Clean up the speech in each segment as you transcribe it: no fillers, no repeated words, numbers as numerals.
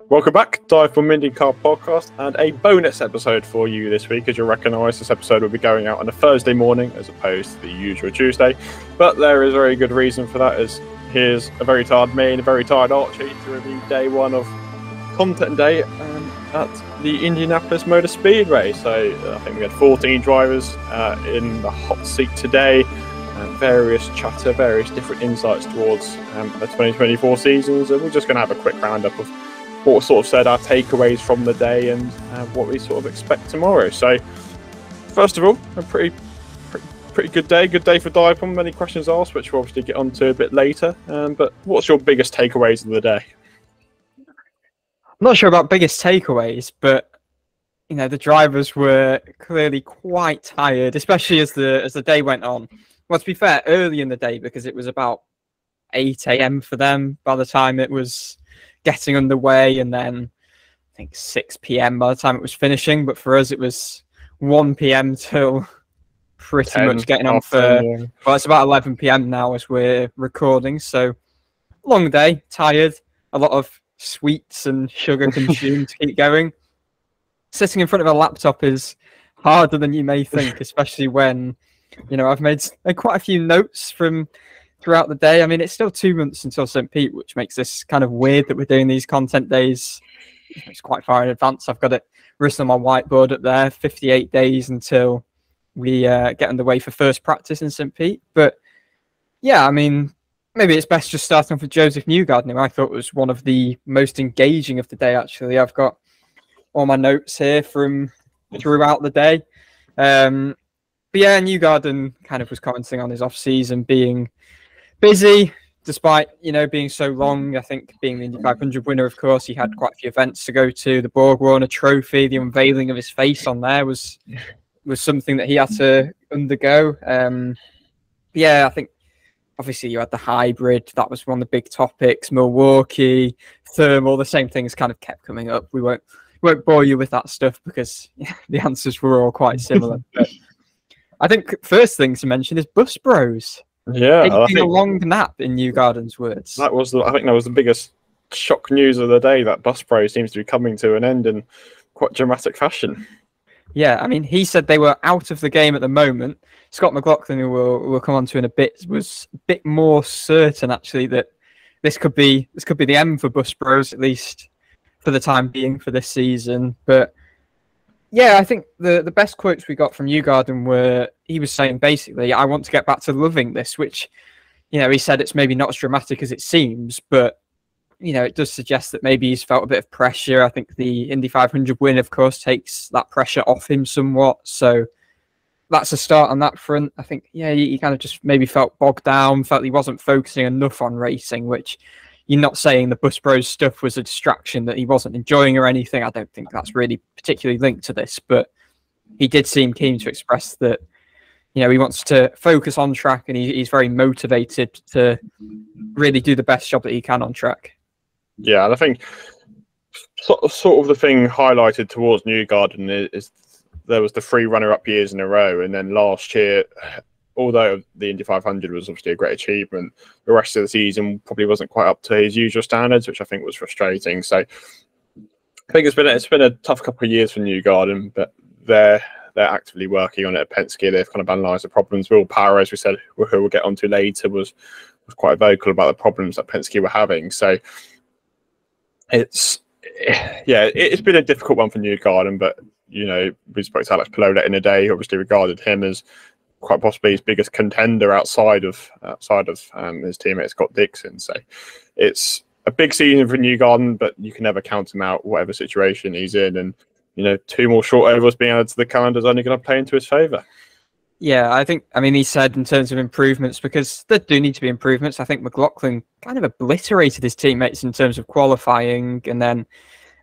Welcome back, DIVEBOMB IndyCar Podcast, and a bonus episode for you this week. As you'll recognise, this episode will be going out on a Thursday morning as opposed to the usual Tuesday. But there is a very good reason for that, as here's a very tired me and a very tired Archie to review day one of Content Day at the Indianapolis Motor Speedway. So I think we had 14 drivers in the hot seat today. Various chatter, various different insights towards the 2024 seasons, and we're just going to have a quick roundup of what sort of said our takeaways from the day and what we sort of expect tomorrow. So first of all, a pretty good day for DIVEBOMB. Many questions asked, which we'll obviously get onto a bit later. But what's your biggest takeaways of the day? I'm not sure about biggest takeaways, but the drivers were clearly quite tired, especially as the day went on. Well, to be fair, early in the day, because it was about 8 a.m. for them by the time it was getting underway, and then I think 6 p.m. by the time it was finishing. But for us, it was 1 p.m. till pretty much getting on for... Well, it's about 11 p.m. now as we're recording. So long day, tired, a lot of sweets and sugar consumed to keep going. Sitting in front of a laptop is harder than you may think, especially when, I've made quite a few notes from throughout the day. I mean, it's still 2 months until St. Pete, which makes this kind of weird that we're doing these content days. It's quite far in advance. I've got it written on my whiteboard up there, 58 days until we get underway for first practice in St. Pete. But yeah, I mean, maybe it's best just starting off with Josef Newgarden, who I thought was one of the most engaging of the day, actually. I've got all my notes here from throughout the day. But yeah, Newgarden kind of was commenting on his off-season being busy, despite, being so long. I think being the Indy 500 winner, of course, he had quite a few events to go to. The Borg Warner Trophy, the unveiling of his face on there was something that he had to undergo. Yeah, I think obviously you had the hybrid. That was one of the big topics. Milwaukee, thermal, the same things kind of kept coming up. We won't bore you with that stuff because the answers were all quite similar. But I think first thing to mention is Bus Bros. Yeah, taking a long nap, in Newgarden's words. I think that was the biggest shock news of the day, that Bus Bros seems to be coming to an end in quite dramatic fashion. Yeah, I mean, he said they were out of the game at the moment. Scott McLaughlin, who we'll come on to in a bit, was a bit more certain, actually, that this could be the end for Bus Bros, at least for the time being for this season. But yeah, I think the best quotes we got from Newgarden were, he was saying basically, I want to get back to loving this, which, he said it's maybe not as dramatic as it seems, but, it does suggest that maybe he's felt a bit of pressure. I think the Indy 500 win, of course, takes that pressure off him somewhat. So that's a start on that front. I think, he kind of just maybe felt bogged down, felt he wasn't focusing enough on racing, which you're not saying the Bus Bros stuff was a distraction that he wasn't enjoying or anything. I don't think that's really particularly linked to this, but he did seem keen to express that, he wants to focus on track, and he's very motivated to really do the best job that he can on track. Yeah, and I think sort of the thing highlighted towards Newgarden is there was the 3 runner-up years in a row, and then last year, although the Indy 500 was obviously a great achievement, the rest of the season probably wasn't quite up to his usual standards, which I think was frustrating. So I think it's been a tough couple of years for Newgarden, but they're actively working on it at Penske. They've kind of analysed the problems. Will Power, as we said, who we'll get onto later, was quite vocal about the problems that Penske were having. So it's been a difficult one for Newgarden, but we spoke to Alex Palou in a day, who obviously regarded him as quite possibly his biggest contender outside of his teammate Scott Dixon. So it's a big season for Newgarden, but you can never count him out, whatever situation he's in. And 2 more short overs being added to the calendar is only going to play into his favour. Yeah, he said in terms of improvements, because there do need to be improvements. I think McLaughlin kind of obliterated his teammates in terms of qualifying, and then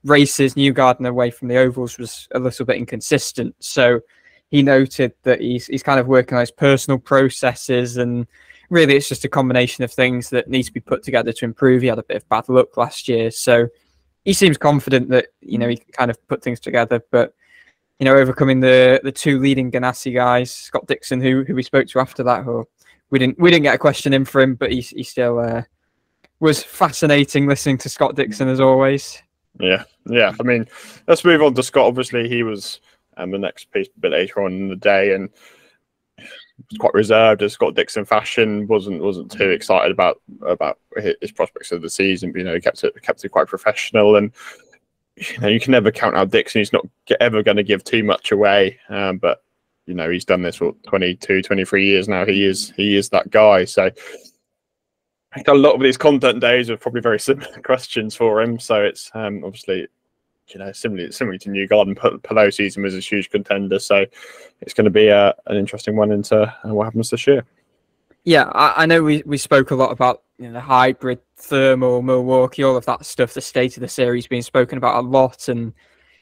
races. Newgarden away from the ovals was a little bit inconsistent. So he noted that he's kind of working on his personal processes, and really it's just a combination of things that needs to be put together to improve. He had a bit of bad luck last year, so he seems confident that he can kind of put things together. But overcoming the 2 leading Ganassi guys, Scott Dixon, who we spoke to after that, who we didn't get a question in for him, but he still was fascinating listening to Scott Dixon as always. Yeah. I mean, let's move on to Scott. Obviously, he was the next piece a bit later on in the day, and was quite reserved as Scott Dixon fashion. wasn't too excited about his prospects of the season. But, he kept it quite professional, and you can never count out Dixon. He's not ever going to give too much away, but he's done this for 22, 23 years now. He is that guy. So a lot of these content days are probably very similar questions for him. So it's obviously similar to Newgarden. Palou season was a huge contender, so it's going to be an interesting one into what happens this year. Yeah, I know we spoke a lot about the hybrid, thermal, Milwaukee, all of that stuff. The state of the series being spoken about a lot, and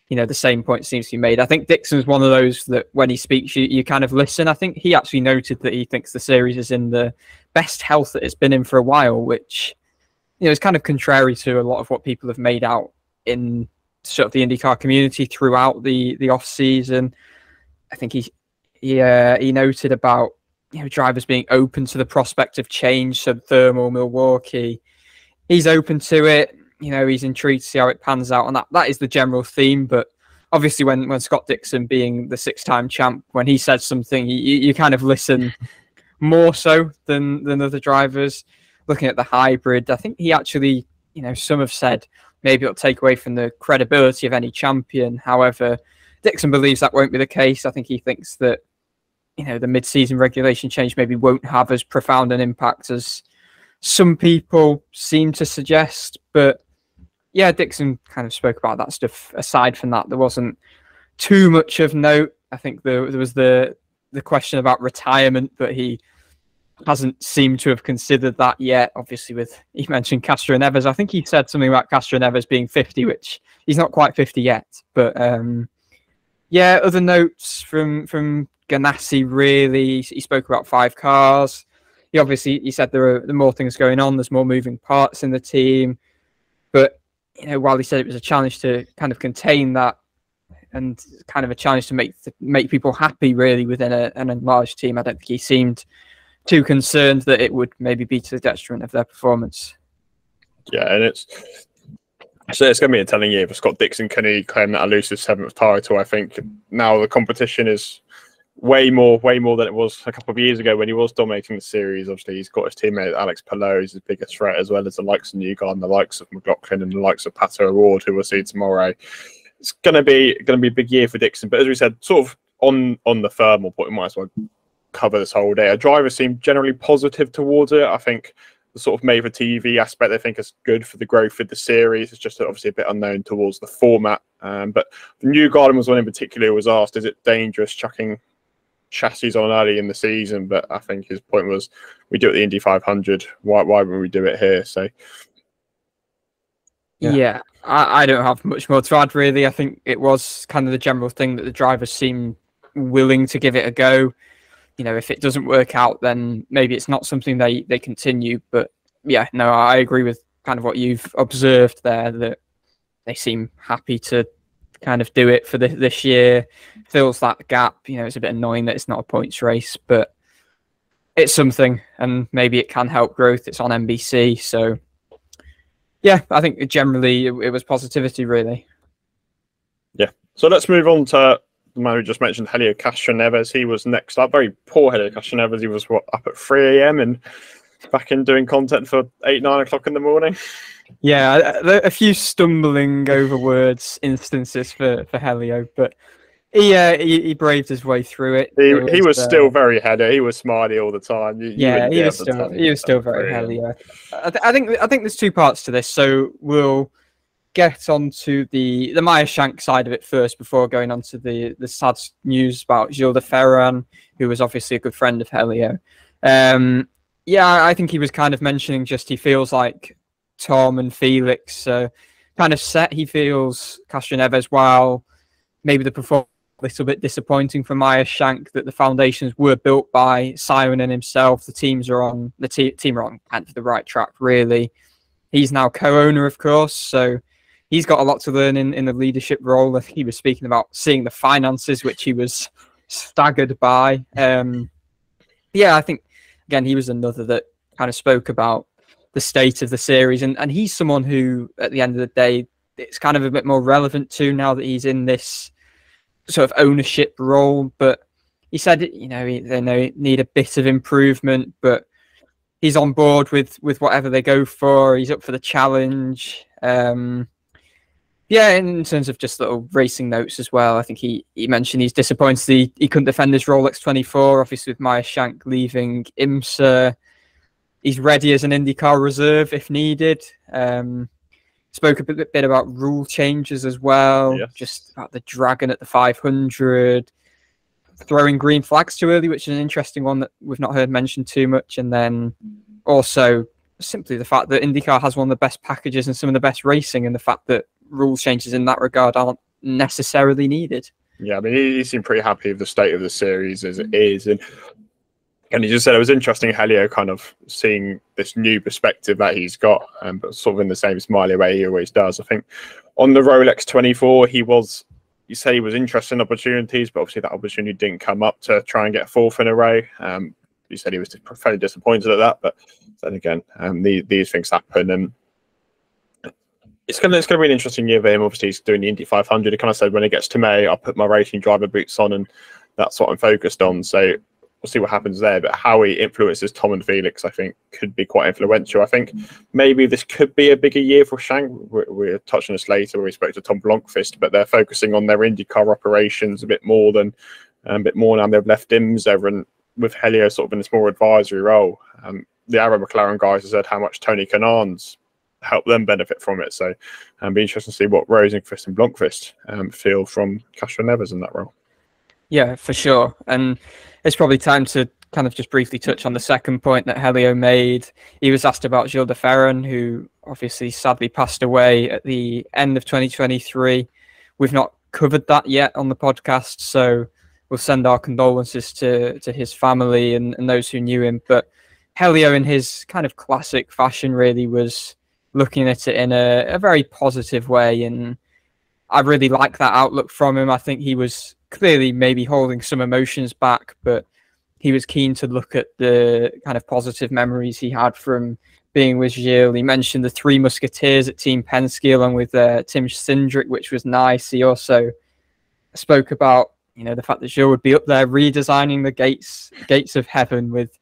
the same point seems to be made. I think Dixon's one of those that when he speaks, you kind of listen. I think he actually noted that he thinks the series is in the best health that it's been in for a while, which is kind of contrary to a lot of what people have made out in sort of the IndyCar community throughout the off season. I think he noted about drivers being open to the prospect of change. So thermal, Milwaukee, he's open to it. He's intrigued to see how it pans out, and that is the general theme. But obviously, when Scott Dixon, being the 6-time champ, when he said something, you kind of listen more so than other drivers. Looking at the hybrid, I think he actually, some have said maybe it'll take away from the credibility of any champion. However, Dixon believes that won't be the case. I think he thinks that the mid-season regulation change maybe won't have as profound an impact as some people seem to suggest. But yeah, Dixon kind of spoke about that stuff. Aside from that, there wasn't too much of note. I think there was the question about retirement, but he hasn't seemed to have considered that yet. Obviously, he mentioned Castroneves. I think he said something about Castroneves being 50, which he's not quite 50 yet. But yeah, other notes from Ganassi, really. He spoke about 5 cars. He said there are more things going on. There's more moving parts in the team. But while he said it was a challenge to kind of contain that, and kind of a challenge to make people happy, really, within an enlarged team, I don't think he seemed too concerned that it would maybe be to the detriment of their performance. Yeah, and it's going to be a telling year for Scott Dixon. Can he claim that elusive 7th title? I think now the competition is way more than it was a couple of years ago when he was dominating the series. Obviously, he's got his teammate Alex Palou, who's his biggest threat, as well as the likes of Newgarden, the likes of McLaughlin, and the likes of Pato O'Ward, who we'll see tomorrow. It's going to be a big year for Dixon. But as we said, sort of on the thermal point, we might as well cover this whole day. Our drivers seem generally positive towards it. I think the sort of made for TV aspect they think is good for the growth of the series. It's just obviously a bit unknown towards the format. But Newgarden was one in particular who was asked, is it dangerous chucking chassis on early in the season? But I think his point was, we do it at the Indy 500. Why would we do it here? So yeah, I don't have much more to add, really. I think it was kind of the general thing that the drivers seem willing to give it a go. If it doesn't work out, then maybe it's not something they continue. But yeah, no, I agree with kind of what you've observed there, that they seem happy to kind of do it for this year. Fills that gap. It's a bit annoying that it's not a points race, but it's something, and maybe it can help growth. It's on NBC, so yeah, I think generally it was positivity, really. Yeah. So let's move on to the man who just mentioned, Helio Castroneves. He was next up. Very poor Helio Castroneves. He was up at 3 a.m. and back in doing content for 8-9 o'clock in the morning. Yeah, a few stumbling over words instances for Helio, but he braved his way through it. He was still very Helio. He was smiley all the time. He was still very Helio. I think there's 2 parts to this, so we'll get onto the Meyer Shank side of it first before going on to the sad news about Gilles de Ferran, who was obviously a good friend of Helio. Yeah, I think he was kind of mentioning just he feels like Tom and Felix kind of set. He feels Castroneves, while maybe the performance was a little bit disappointing for Meyer Shank, that the foundations were built by Simon and himself. The team are on kind of the right track, really. He's now co-owner, of course, so he's got a lot to learn in the leadership role. I think he was speaking about seeing the finances, which he was staggered by. Yeah, I think, again, he was another that kind of spoke about the state of the series. And he's someone who, at the end of the day, it's kind of a bit more relevant to now that he's in this sort of ownership role. But he said, you know, they need a bit of improvement, but he's on board with whatever they go for. He's up for the challenge. Yeah, in terms of just little racing notes as well, I think he mentioned he's disappointed he couldn't defend his Rolex 24, obviously with Meyer Shank leaving IMSA. He's ready as an IndyCar reserve if needed. Spoke a bit about rule changes as well, yes. Just about the Dragon at the 500, throwing green flags too early, which is an interesting one that we've not heard mentioned too much. And then also simply the fact that IndyCar has one of the best packages and some of the best racing, and the fact that rule changes in that regard aren't necessarily needed. Yeah, I mean, he seemed pretty happy with the state of the series as it is. And he just said it was interesting, Helio kind of seeing this new perspective that he's got, but sort of in the same smiley way he always does. I think on the Rolex 24, he said he was interested in opportunities, but obviously that opportunity didn't come up to try and get fourth in a row. He said he was fairly disappointed at that, but then again, these things happen. And it's going to be an interesting year for him. Obviously, he's doing the Indy 500. He kind of said, when it gets to May, I'll put my racing driver boots on, and that's what I'm focused on. So we'll see what happens there. But how he influences Tom and Felix, I think, could be quite influential. I think maybe this could be a bigger year for Shank. We'll touch on this later when we spoke to Tom Blomqvist, but they're focusing on their IndyCar operations a bit more now they've left IMSA, and with Helio sort of in this more advisory role. The Arrow McLaren guys have said how much Tony Kanan's help them benefit from it. So it'll be interesting to see what Rosenqvist and Blomqvist feel from Castroneves in that role. Yeah, for sure. And it's probably time to kind of just briefly touch on the second point that Helio made. He was asked about Gilles de Ferran, who obviously sadly passed away at the end of 2023. We've not covered that yet on the podcast, so we'll send our condolences to his family and those who knew him. But Helio, in his kind of classic fashion, really was looking at it in a very positive way, and I really like that outlook from him. I think he was clearly maybe holding some emotions back, but he was keen to look at the kind of positive memories he had from being with Gilles. He mentioned the Three Musketeers at Team Penske along with Tim Cindric, which was nice. He also spoke about, you know, the fact that Gilles would be up there redesigning the gates of heaven with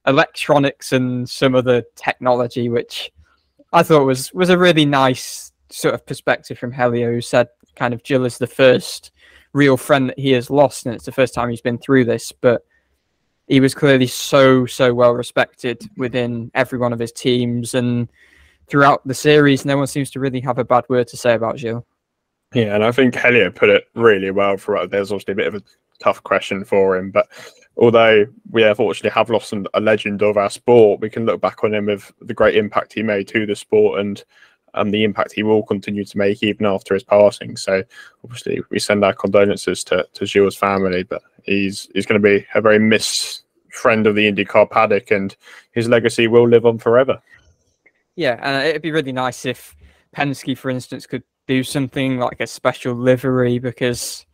electronics and some of the technology, which I thought was a really nice sort of perspective from Helio, who said kind of Gilles is the first real friend that he has lost, and it's the first time he's been through this, but he was clearly so well respected within every one of his teams, and throughout the series no one seems to really have a bad word to say about Gilles. Yeah, and I think Helio put it really well throughout. There's obviously a bit of a tough question for him, but although we unfortunately have lost a legend of our sport, we can look back on him with the great impact he made to the sport and the impact he will continue to make even after his passing. So obviously we send our condolences to Gilles' family, but he's going to be a very missed friend of the IndyCar paddock, and his legacy will live on forever. Yeah, and it'd be really nice if Penske, for instance, could do something like a special livery, because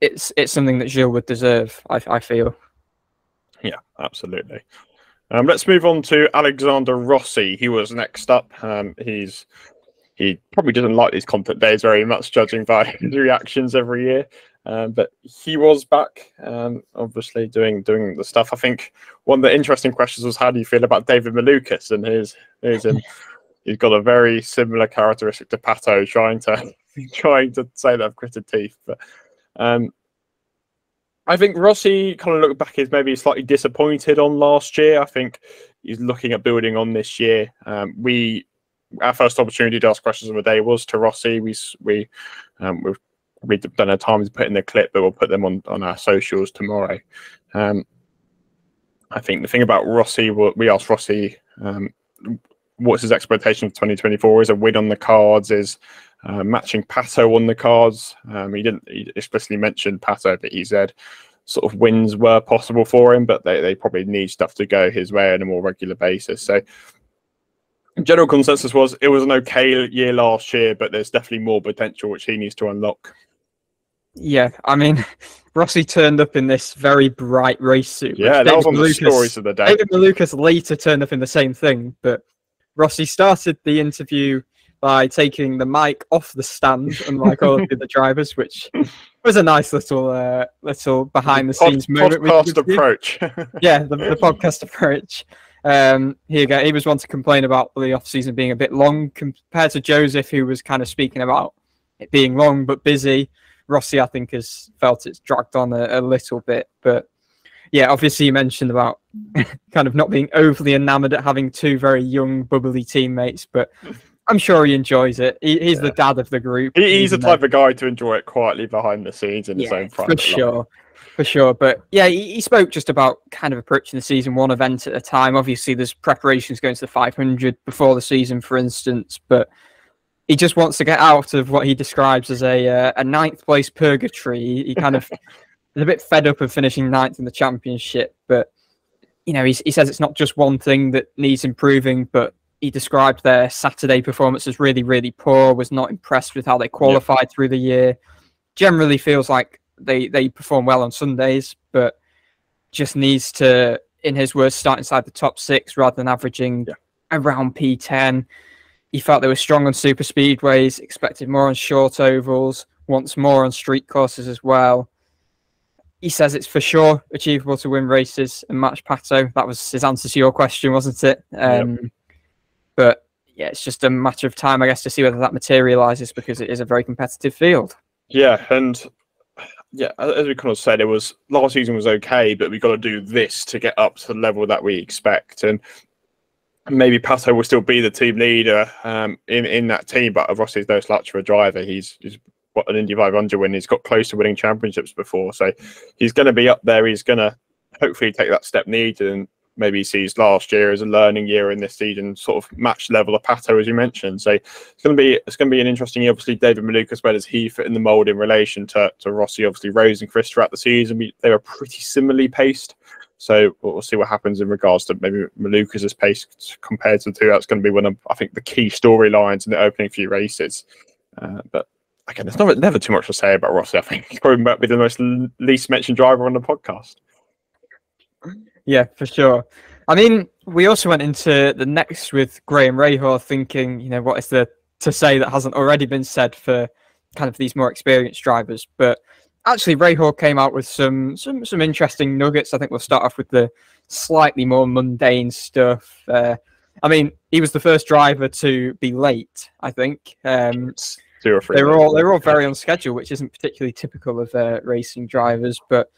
it's something that Gilles would deserve, I feel. Yeah, absolutely. Let's move on to Alexander Rossi. He was next up. He probably doesn't like these content days very much, judging by his reactions every year. But he was back, obviously doing the stuff. I think one of the interesting questions was, how do you feel about David Malukas and his he's got a very similar characteristic to Pato, trying to say that I've gritted teeth. But I think Rossi kind of looked back is maybe slightly disappointed on last year. I think he's looking at building on this year. Our first opportunity to ask questions of the day was to Rossi. We don't have time to put in the clip, but we'll put them on our socials tomorrow. I think the thing about Rossi, we asked Rossi what's his expectation for 2024. Is a win on the cards? Is matching Pato on the cards? He explicitly mentioned Pato, but he said sort of wins were possible for him, but they probably need stuff to go his way on a more regular basis. So general consensus was it was an okay year last year, but there's definitely more potential which he needs to unlock. Yeah, I mean, Rossi turned up in this very bright race suit. Yeah, that was one of the stories of the day. David Malukas later turned up in the same thing, but Rossi started the interview by taking the mic off the stand, unlike all of the other drivers, which was a nice little behind the scenes moment. Podcast approach. Yeah, the podcast approach. He was one to complain about the off season being a bit long compared to Josef, who was kind of speaking about it being long but busy. Rossi, I think, has felt it's dragged on a little bit, but yeah, obviously you mentioned about kind of not being overly enamoured at having two very young, bubbly teammates, but I'm sure he enjoys it. He's the dad of the group. He's the type of guy to enjoy it quietly behind the scenes in his own private life. For sure. But yeah, he spoke just about kind of approaching the season one event at a time. Obviously, there's preparations going to the 500 before the season, for instance, but he just wants to get out of what he describes as a ninth place purgatory. He kind of is a bit fed up of finishing ninth in the championship, but you know, he says it's not just one thing that needs improving, but he described their Saturday performance as really, really poor, was not impressed with how they qualified through the year. Generally feels like they perform well on Sundays, but just needs to, in his words, start inside the top 6 rather than averaging around P10. He felt they were strong on super speedways, expected more on short ovals, wants more on street courses as well. He says it's for sure achievable to win races and match Pato. That was his answer to your question, wasn't it? But yeah, it's just a matter of time, I guess, to see whether that materialises, because it is a very competitive field. Yeah, and yeah, as we kind of said, last season was okay, but we've got to do this to get up to the level that we expect. And maybe Pato will still be the team leader in that team, but Rossi's no slouch for a driver. He's got an Indy 500 win. He's got close to winning championships before, so he's going to be up there. He's going to hopefully take that step needed, and maybe he sees last year as a learning year in this season, sort of match level of Pato, as you mentioned. So it's going to be an interesting year. Obviously, David Malukas, where does he fit in the mould in relation to Rossi? Obviously, Rose and Chris throughout the season, they were pretty similarly paced. So we'll see what happens in regards to maybe Malukas' pace compared to the two. That's going to be one of, I think, the key storylines in the opening few races. But again, there's never too much to say about Rossi. I think he probably might be the most least mentioned driver on the podcast. Yeah, for sure. I mean, we also went into the next with Graham Rahal thinking, you know, what is there to say that hasn't already been said for kind of these more experienced drivers? But actually, Rahal came out with some interesting nuggets. I think we'll start off with the slightly more mundane stuff. I mean, he was the first driver to be late, I think. 2 or 3. They were all very on schedule, which isn't particularly typical of racing drivers, but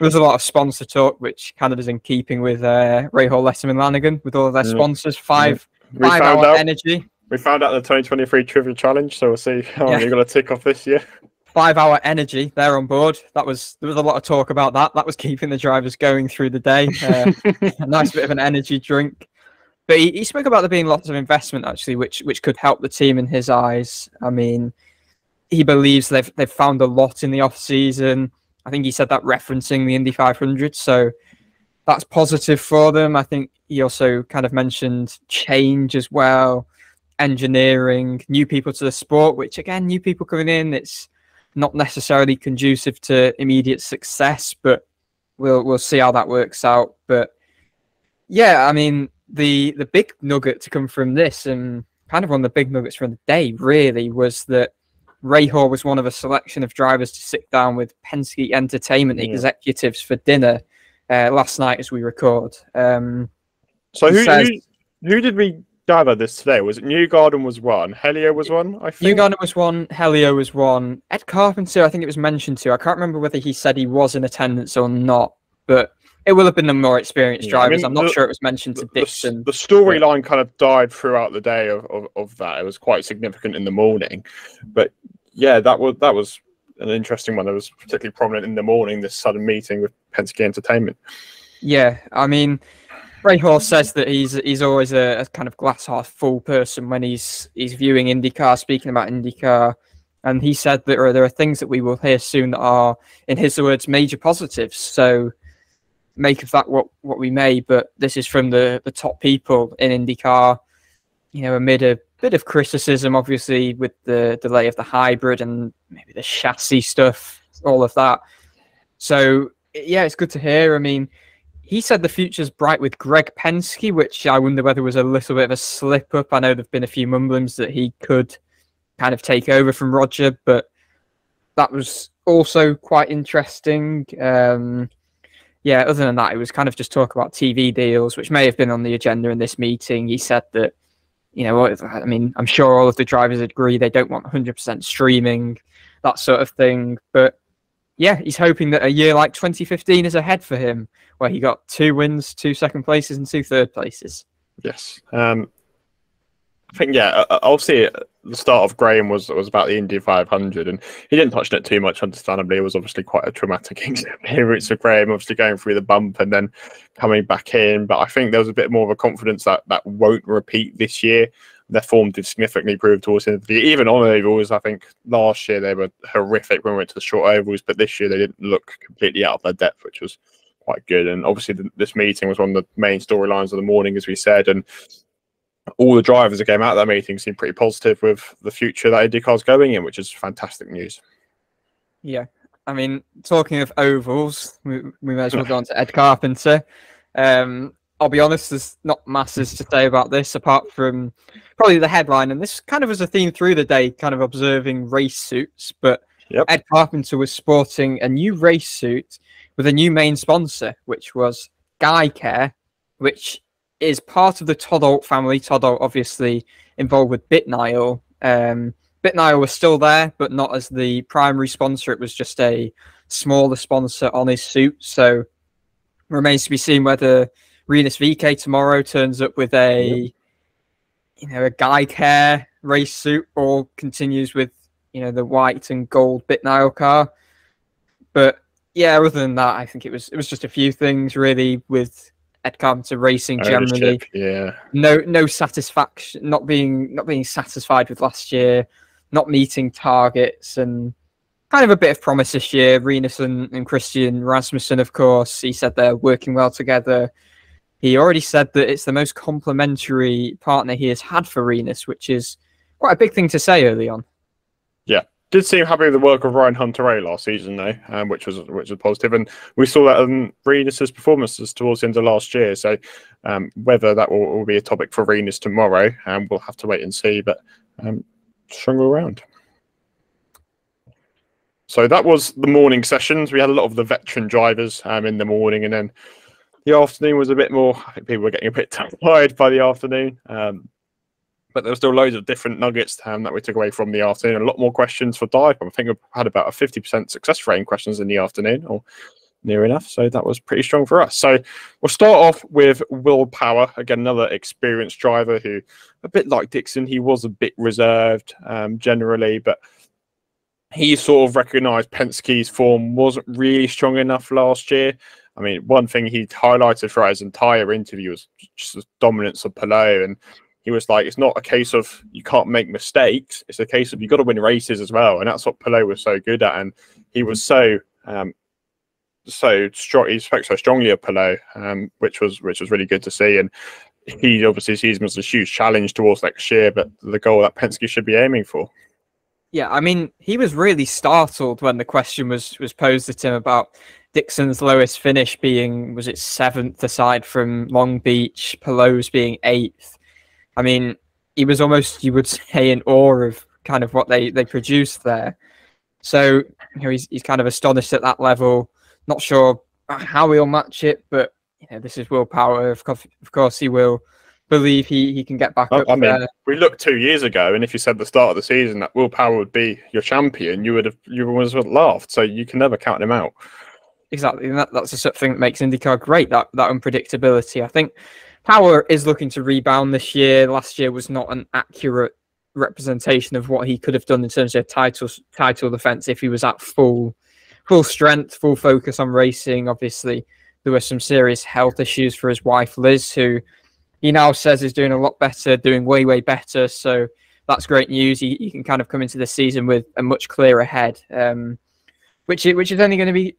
there's a lot of sponsor talk, which kind of is in keeping with Rahal, Letterman, Lanigan, with all of their sponsors. 5 hour energy. We found out the 2023 Trivia Challenge, so we'll see how many you're going to tick off this year. 5 hour energy, they're on board. There was a lot of talk about that. That was keeping the drivers going through the day. A nice bit of an energy drink. But he spoke about there being lots of investment, actually, which could help the team in his eyes. I mean, he believes they've found a lot in the off season. I think he said that referencing the Indy 500, so that's positive for them. I think he also kind of mentioned change as well, engineering, new people to the sport, which again, new people coming in, it's not necessarily conducive to immediate success, but we'll see how that works out. But yeah, I mean, the big nugget to come from this, and kind of one of the big nuggets from the day really, was that Rahal was one of a selection of drivers to sit down with Penske Entertainment executives for dinner last night as we record. So who did we gather this today? Was it Newgarden was one, Helio was one, I think? Newgarden was one, Helio was one. Ed Carpenter, I think it was mentioned to. I can't remember whether he said he was in attendance or not, but it will have been the more experienced drivers. I'm not sure it was mentioned to Dixon. The storyline kind of died throughout the day of that. It was quite significant in the morning. But yeah, that was an interesting one. That was particularly prominent in the morning, this sudden meeting with Penske Entertainment. Yeah, I mean, Rahal says that he's always a kind of glass half full person when he's viewing IndyCar, speaking about IndyCar. And he said that there are things that we will hear soon that are, in his words, major positives. So make of that what we may, but this is from the top people in IndyCar, you know, amid a bit of criticism, obviously, with the delay of the hybrid and maybe the chassis stuff, all of that. So, yeah, it's good to hear. I mean, he said the future's bright with Greg Penske, which I wonder whether was a little bit of a slip up. I know there've been a few mumblings that he could kind of take over from Roger, but that was also quite interesting. Yeah, other than that, it was kind of just talk about TV deals, which may have been on the agenda in this meeting. He said that, you know, I mean, I'm sure all of the drivers agree they don't want 100% streaming, that sort of thing. But yeah, he's hoping that a year like 2015 is ahead for him, where he got 2 wins, 2 second places, and 2 third places. Yes. I think, yeah, obviously the start of Graham was about the Indy 500, and he didn't touch on it too much, understandably. It was obviously quite a traumatic experience for Graham, obviously going through the bump and then coming back in. But I think there was a bit more of a confidence that won't repeat this year. Their form did significantly improve towards the end of the year. Even on ovals, I think last year they were horrific when we went to the short ovals, but this year they didn't look completely out of their depth, which was quite good. And obviously this meeting was one of the main storylines of the morning, as we said, and all the drivers that came out of that meeting seemed pretty positive with the future that IndyCar's going in, which is fantastic news. Yeah, I mean, talking of ovals, we may as well go on to Ed Carpenter. I'll be honest, there's not masses to say about this apart from probably the headline, and this kind of was a theme through the day, kind of observing race suits. But yep. Ed Carpenter was sporting a new race suit with a new main sponsor, which was Guy Care, which is part of the Todd Alt family. Todd Alt obviously involved with BitNile. BitNile was still there, but not as the primary sponsor. It was just a smaller sponsor on his suit. So remains to be seen whether Rinus VeeKay tomorrow turns up with a Guy Care race suit or continues with the white and gold BitNile car. But yeah, other than that, I think it was just a few things really with Ed Carpenter Racing generally. Yeah. No satisfaction, not being satisfied with last year, not meeting targets, and kind of a bit of promise this year. Rinus and Christian Rasmussen, of course, he said they're working well together. He already said that it's the most complimentary partner he has had for Rinus, which is quite a big thing to say early on. Yeah. Did seem happy with the work of Ryan Hunter-Reay last season, though, which was positive, and we saw that in Rinus's performances towards the end of last year. So whether that will be a topic for Rinus tomorrow, we'll have to wait and see. But strong all round. So that was the morning sessions. We had a lot of the veteran drivers in the morning, and then the afternoon was a bit more. I think people were getting a bit tired by the afternoon. But there were still loads of different nuggets that we took away from the afternoon. A lot more questions for DIVEBOMB. I think we had about a 50% success rate in questions in the afternoon, or near enough. So that was pretty strong for us. So we'll start off with Will Power. Again, another experienced driver who, a bit like Dixon, he was a bit reserved generally, but he sort of recognised Penske's form wasn't really strong enough last year. I mean, one thing he highlighted throughout his entire interview was just the dominance of Palou, and he was like, it's not a case of you can't make mistakes. It's a case of you got to win races as well. And that's what Palou was so good at. And he was so strong. He spoke so strongly of Palou, which was really good to see. And he obviously sees him as a huge challenge towards next year, but the goal that Penske should be aiming for. Yeah, I mean, he was really startled when the question was posed at him about Dixon's lowest finish being, was it 7th aside from Long Beach, Palou's being 8th. I mean, he was almost, you would say, in awe of kind of what they produced there. So, he's kind of astonished at that level. Not sure how he'll match it, but this is Will Power. Of course, he will believe he can get back up there. We looked 2 years ago, and if you said at the start of the season that Will Power would be your champion, you would have laughed. So you can never count him out. Exactly, and that's the sort of thing that makes IndyCar great. That unpredictability. I think Power is looking to rebound this year. Last year was not an accurate representation of what he could have done in terms of title defense if he was at full strength, full focus on racing. Obviously, there were some serious health issues for his wife Liz, who he now says is doing a lot better, doing way better. So that's great news. He can kind of come into the season with a much clearer head, which is only going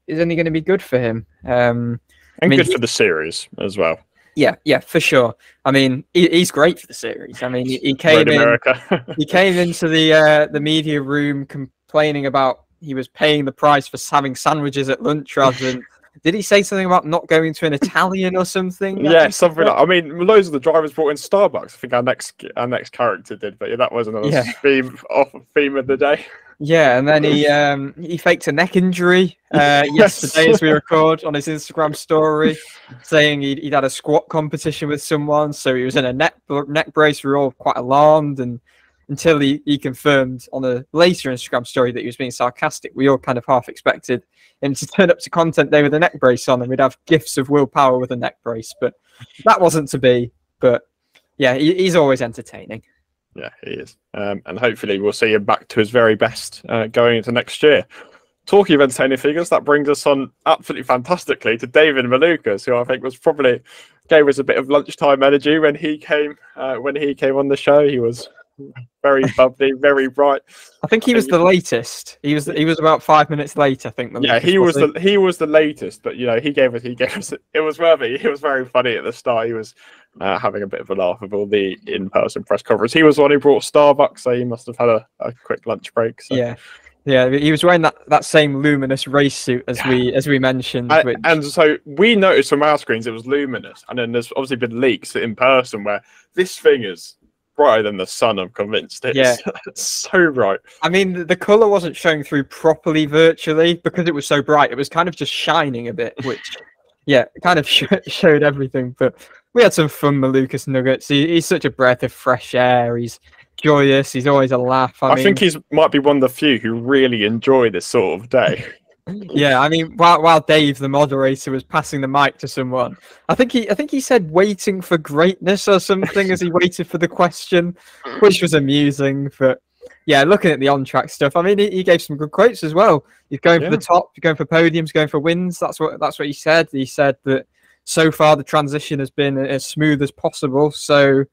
to be good for him, and good for the series as well. Yeah, for sure. I mean, he's great for the series. I mean, he came he came into the media room complaining about he was paying the price for having sandwiches at lunch rather than Did he say something about not going to an Italian or something? Yeah, something like. I mean, loads of the drivers brought in Starbucks. I think our next character did, but yeah, that was another theme of the day. Yeah, and then he faked a neck injury yesterday as we record on his Instagram story, saying he'd had a squat competition with someone, so he was in a neck brace. We were all quite alarmed, and until he confirmed on a later Instagram story that he was being sarcastic, we all kind of half expected him to turn up to Content Day with a neck brace on, and we'd have gifs of willpower with a neck brace, but that wasn't to be. But yeah, he's always entertaining. Yeah, he is. And hopefully we'll see him back to his very best going into next year. Talking of entertaining figures, that brings us on absolutely fantastically to David Malukas, who I think gave us a bit of lunchtime energy when he came on the show. He was very bubbly, very bright. I think he was the latest. He was about 5 minutes late, I think. Yeah, he was the latest, but he gave us it was worth it. He was very funny at the start. He was having a bit of a laugh of all the in-person press conference. He was the one who brought Starbucks, so he must have had a quick lunch break. So. Yeah, he was wearing that same luminous race suit as we mentioned. And so we noticed from our screens it was luminous, and then there's obviously been leaks in person where this thing is brighter than the sun. I'm convinced. It's so bright. I mean, the color wasn't showing through properly virtually because it was so bright. It was kind of just shining a bit, which kind of showed everything. But we had some fun, Malukas Nuggets. He's such a breath of fresh air. He's joyous. He's always a laugh. I think he might be one of the few who really enjoy this sort of day. Yeah, I mean, while Dave, the moderator, was passing the mic to someone, I think he said "waiting for greatness" or something as he waited for the question, which was amusing. But yeah, looking at the on-track stuff, I mean, he gave some good quotes as well. He's going for the top, he's going for podiums, going for wins. That's what he said. He said that so far the transition has been as smooth as possible. So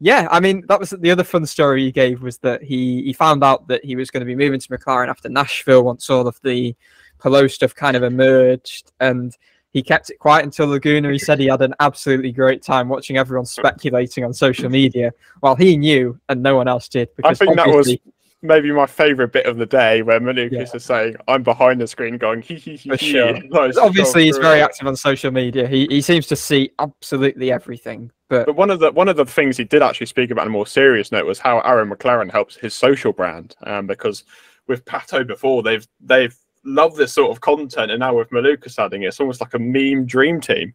yeah, I mean, that was the other fun story he gave, was that he found out that he was going to be moving to McLaren after Nashville once all of the Palou stuff kind of emerged, and he kept it quiet until Laguna. He said he had an absolutely great time watching everyone speculating on social media, while he knew and no one else did. I think that was maybe my favourite bit of the day, where Malukas is saying, "I'm behind the screen going hee hee hee." For sure. Obviously, he's very active on social media. He seems to see absolutely everything. But one of the things he did actually speak about on a more serious note was how Aaron McLaren helps his social brand. Because with Pato before, they've loved this sort of content, and now with Malukas adding it, it's almost like a meme dream team.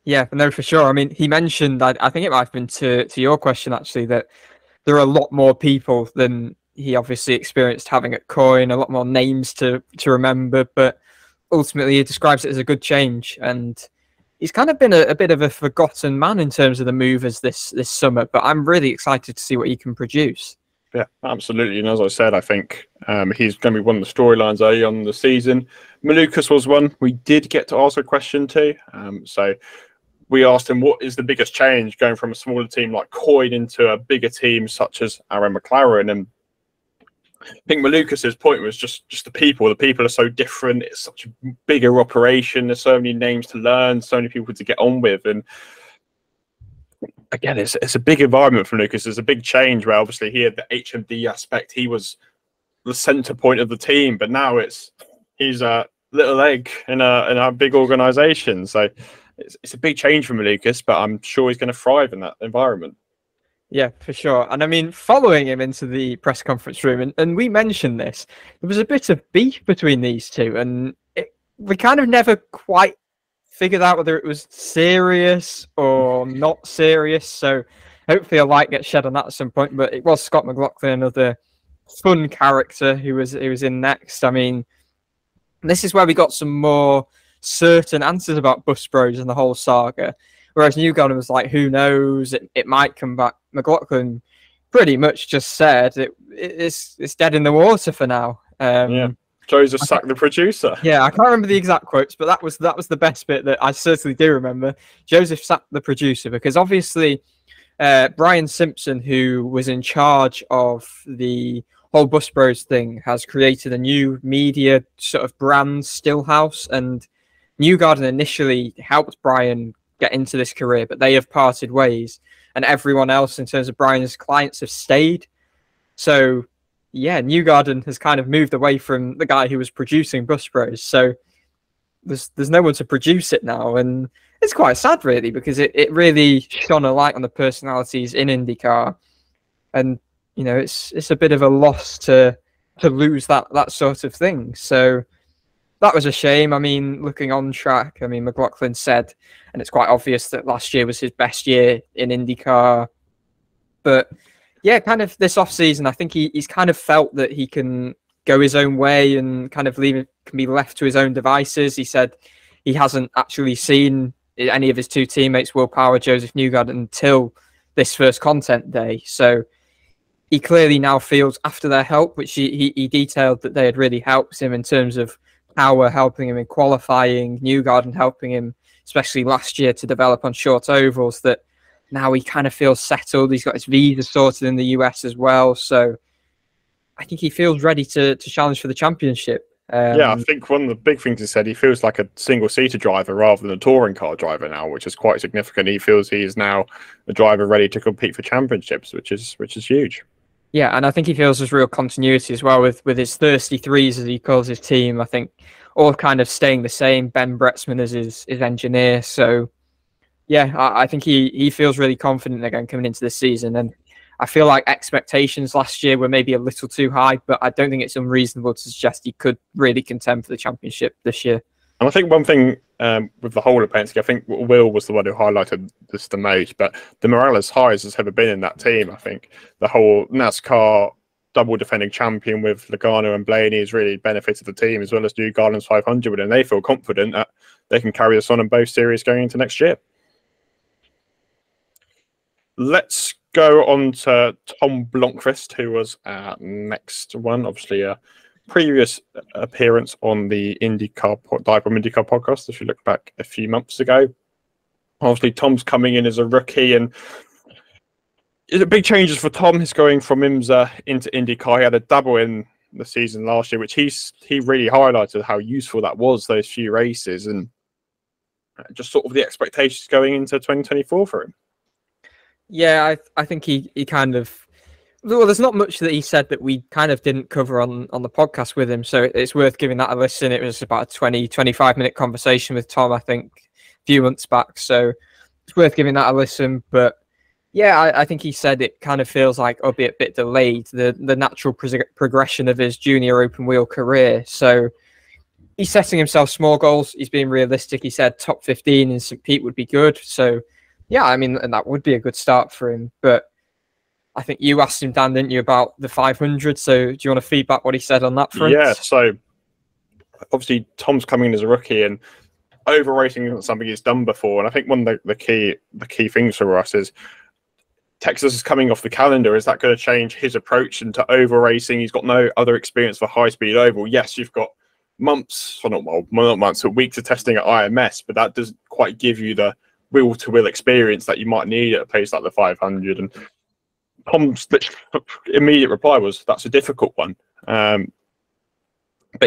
Yeah, no, for sure. I mean, he mentioned, I think it might have been to your question actually, that there are a lot more people than he obviously experienced having at Coin, a lot more names to remember, but ultimately he describes it as a good change, and he's kind of been a bit of a forgotten man in terms of the movers this summer, but I'm really excited to see what he can produce. Yeah, absolutely. And as I said, I think he's going to be one of the storylines early on in the season. Malukas was one we did get to ask a question to. So we asked him, what is the biggest change going from a smaller team like Coin into a bigger team such as Aaron McLaren? And I think Malukas' point was just the people. The people are so different. It's such a bigger operation. There's so many names to learn, so many people to get on with. And again, it's a big environment for Lucas. There's a big change where obviously he had the HMD aspect. He was the center point of the team, but now he's a little egg in a big organization. So it's a big change for Malukas, but I'm sure he's going to thrive in that environment. Yeah, for sure. And I mean, following him into the press conference room, and we mentioned this, there was a bit of beef between these two, and we kind of never quite figured out whether it was serious or not serious. So hopefully a light gets shed on that at some point. But it was Scott McLaughlin, another fun character who was in next. I mean, this is where we got some more certain answers about Bus Bros and the whole saga. Whereas Newgarden was like, who knows? It might come back. McLaughlin pretty much just said it's dead in the water for now. Joe's just sacked the producer. Yeah, I can't remember the exact quotes, but that was the best bit that I certainly do remember. Josef sacked the producer because obviously Brian Simpson, who was in charge of the whole Bus Bros thing, has created a new media sort of brand, Stillhouse, and Newgarden initially helped Brian get into this career, but they have parted ways, and everyone else in terms of Brian's clients have stayed. So yeah, Newgarden has kind of moved away from the guy who was producing Bus Bros. So there's no one to produce it now, and it's quite sad really, because it really shone a light on the personalities in IndyCar, and it's a bit of a loss to lose that sort of thing. So that was a shame. I mean, looking on track, I mean, McLaughlin said, and it's quite obvious that last year was his best year in IndyCar. But yeah, kind of this off season, I think he's kind of felt that he can go his own way and kind of can be left to his own devices. He said he hasn't actually seen any of his two teammates, Will Power, Josef Newgarden, until this first content day. So he clearly now feels, after their help, which he detailed that they had really helped him in terms of Power helping him in qualifying, Newgarden helping him, especially last year, to develop on short ovals, that now he kind of feels settled. He's got his visa sorted in the US as well. So I think he feels ready to challenge for the championship. Yeah, I think one of the big things he said, he feels like a single-seater driver rather than a touring car driver now, which is quite significant. He feels he is now a driver ready to compete for championships, which is huge. Yeah, and I think he feels there's real continuity as well with his thirsty threes, as he calls his team. I think all kind of staying the same. Ben Bretzman is his engineer. So yeah, I think he feels really confident again coming into this season. And I feel like expectations last year were maybe a little too high, but I don't think it's unreasonable to suggest he could really contend for the championship this year. And I think one thing with the whole of Penske, I think Will was the one who highlighted this the most, but the morale is high as has ever been in that team. I think the whole NASCAR double defending champion with Logano and Blaney has really benefited the team, as well as Newgarden's 500, and they feel confident that they can carry this on in both series going into next year. Let's go on to Tom Blomqvist, who was our next one. Obviously, a previous appearance on the DIVEBOMB IndyCar Podcast, if you look back a few months ago. Obviously, Tom's coming in as a rookie, and big changes for Tom. He's going from IMSA into IndyCar. He had a double in the season last year, which he really highlighted how useful that was, those few races, and just sort of the expectations going into 2024 for him. Yeah, I think he kind of... Well, there's not much that he said that we kind of didn't cover on the podcast with him, so it's worth giving that a listen. It was about a 25-minute conversation with Tom, I think, a few months back, so it's worth giving that a listen. But yeah, I think he said it kind of feels like, albeit a bit delayed, the natural progression of his junior open wheel career. So he's setting himself small goals. He's being realistic. He said top 15 in St. Pete would be good. So yeah, I mean, and that would be a good start for him. But I think you asked him, Dan, didn't you, about the 500? So do you want to feedback what he said on that front? Yeah, so obviously Tom's coming in as a rookie, and over racing isn't something he's done before. And I think one of the key things for us is Texas is coming off the calendar. Is that going to change his approach into over racing? He's got no other experience for high speed oval. Yes, you've got months, or not months, but weeks of testing at IMS, but that doesn't quite give you the wheel to wheel experience that you might need at a place like the 500. And Tom's immediate reply was, that's a difficult one. But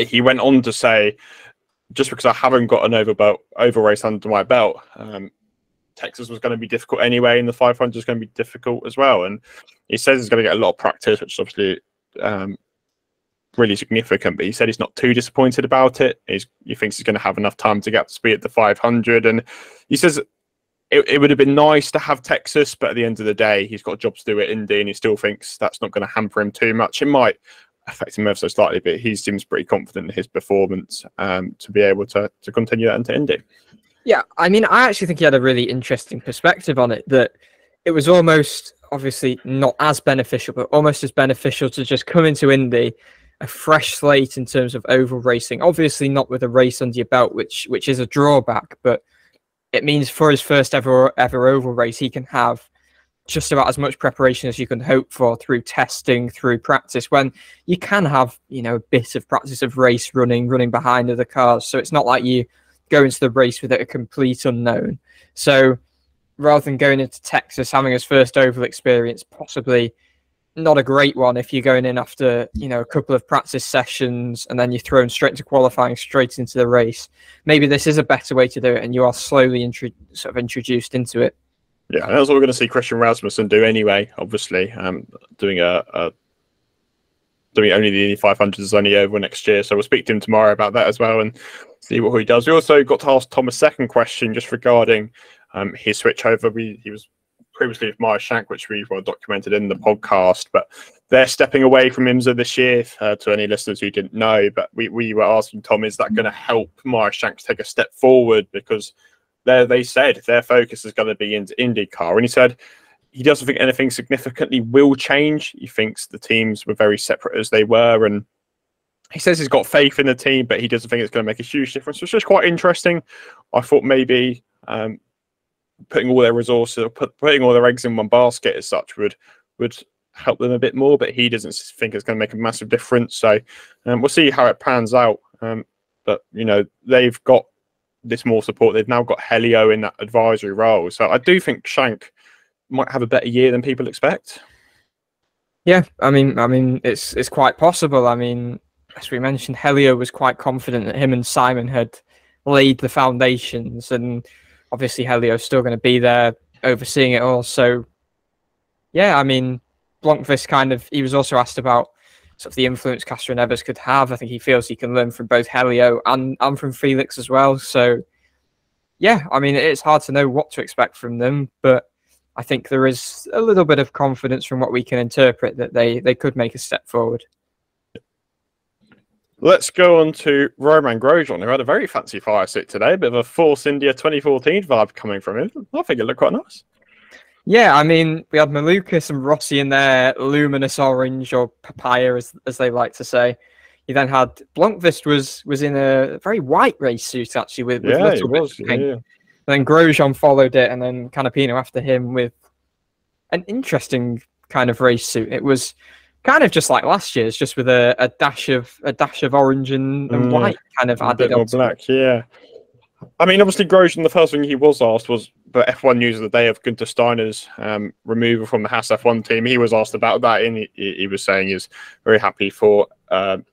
he went on to say, just because I haven't got an over race under my belt, Texas was going to be difficult anyway, and the 500 is going to be difficult as well. And he says he's going to get a lot of practice, which is obviously really significant. But he said he's not too disappointed about it. He thinks he's going to have enough time to get up to speed at the 500. And he says it would have been nice to have Texas, but at the end of the day, he's got a job to do at Indy, and he still thinks that's not going to hamper him too much. It might affect him ever so slightly, but he seems pretty confident in his performance to be able to continue that into Indy. Yeah, I mean, I actually think he had a really interesting perspective on it, that it was almost, obviously not as beneficial, but almost as beneficial to just come into Indy, a fresh slate in terms of oval racing. Obviously not with a race under your belt, which is a drawback, but it means for his first ever oval race, he can have just about as much preparation as you can hope for through testing, through practice, when you can have, a bit of practice of race running behind other cars. So it's not like you go into the race with a complete unknown. So rather than going into Texas, having his first oval experience, possibly not a great one if you're going in after, a couple of practice sessions and then you're thrown straight into qualifying, straight into the race. Maybe this is a better way to do it, and you are slowly introduced into it. Yeah, and that's what we're going to see Christian Rasmussen do anyway, obviously, doing only the Indy 500 is only over next year. So we'll speak to him tomorrow about that as well and see what he does. We also got to ask Tom a second question just regarding his switch over. He was previously with Meyer Shank, which we documented in the podcast, but they're stepping away from IMSA this year, to any listeners who didn't know. But we were asking Tom, is that going to help Meyer Shank take a step forward? Because they said their focus is going to be into IndyCar. And he said he doesn't think anything significantly will change. He thinks the teams were very separate as they were. And he says he's got faith in the team, but he doesn't think it's going to make a huge difference, which is quite interesting. I thought maybe putting all their resources, putting all their eggs in one basket as such would help them a bit more, but he doesn't think it's going to make a massive difference. So we'll see how it pans out. But, you know, they've got this more support. They've now got Helio in that advisory role. So I do think Shank might have a better year than people expect. Yeah, I mean, it's quite possible. I mean, as we mentioned, Helio was quite confident that him and Simon had laid the foundations, and obviously Helio's still going to be there overseeing it all. So, yeah, I mean, Blomqvist he was also asked about sort of the influence Castroneves could have. I think he feels he can learn from both Helio and from Felix as well. So, yeah, I mean, it's hard to know what to expect from them, but I think there is a little bit of confidence from what we can interpret that they could make a step forward. Let's go on to Romain Grosjean, who had a very fancy fire suit today, a bit of a Force India 2014 vibe coming from him. I think it looked quite nice. Yeah, I mean, we had Malukas and Rossi in their luminous orange, or papaya, as they like to say. You then had Blomqvist was in a very white race suit, actually, with little bits of pink. Yeah. Then Grosjean followed it, and then Canapino after him with an interesting kind of race suit. It was kind of just like last year's, just with a dash of orange and white kind of added on. Black, yeah. I mean, obviously, Grosjean, the first thing he was asked was the F1 news of the day of Günther Steiner's removal from the Haas F1 team. He was asked about that, and he was saying he's very happy for Ayo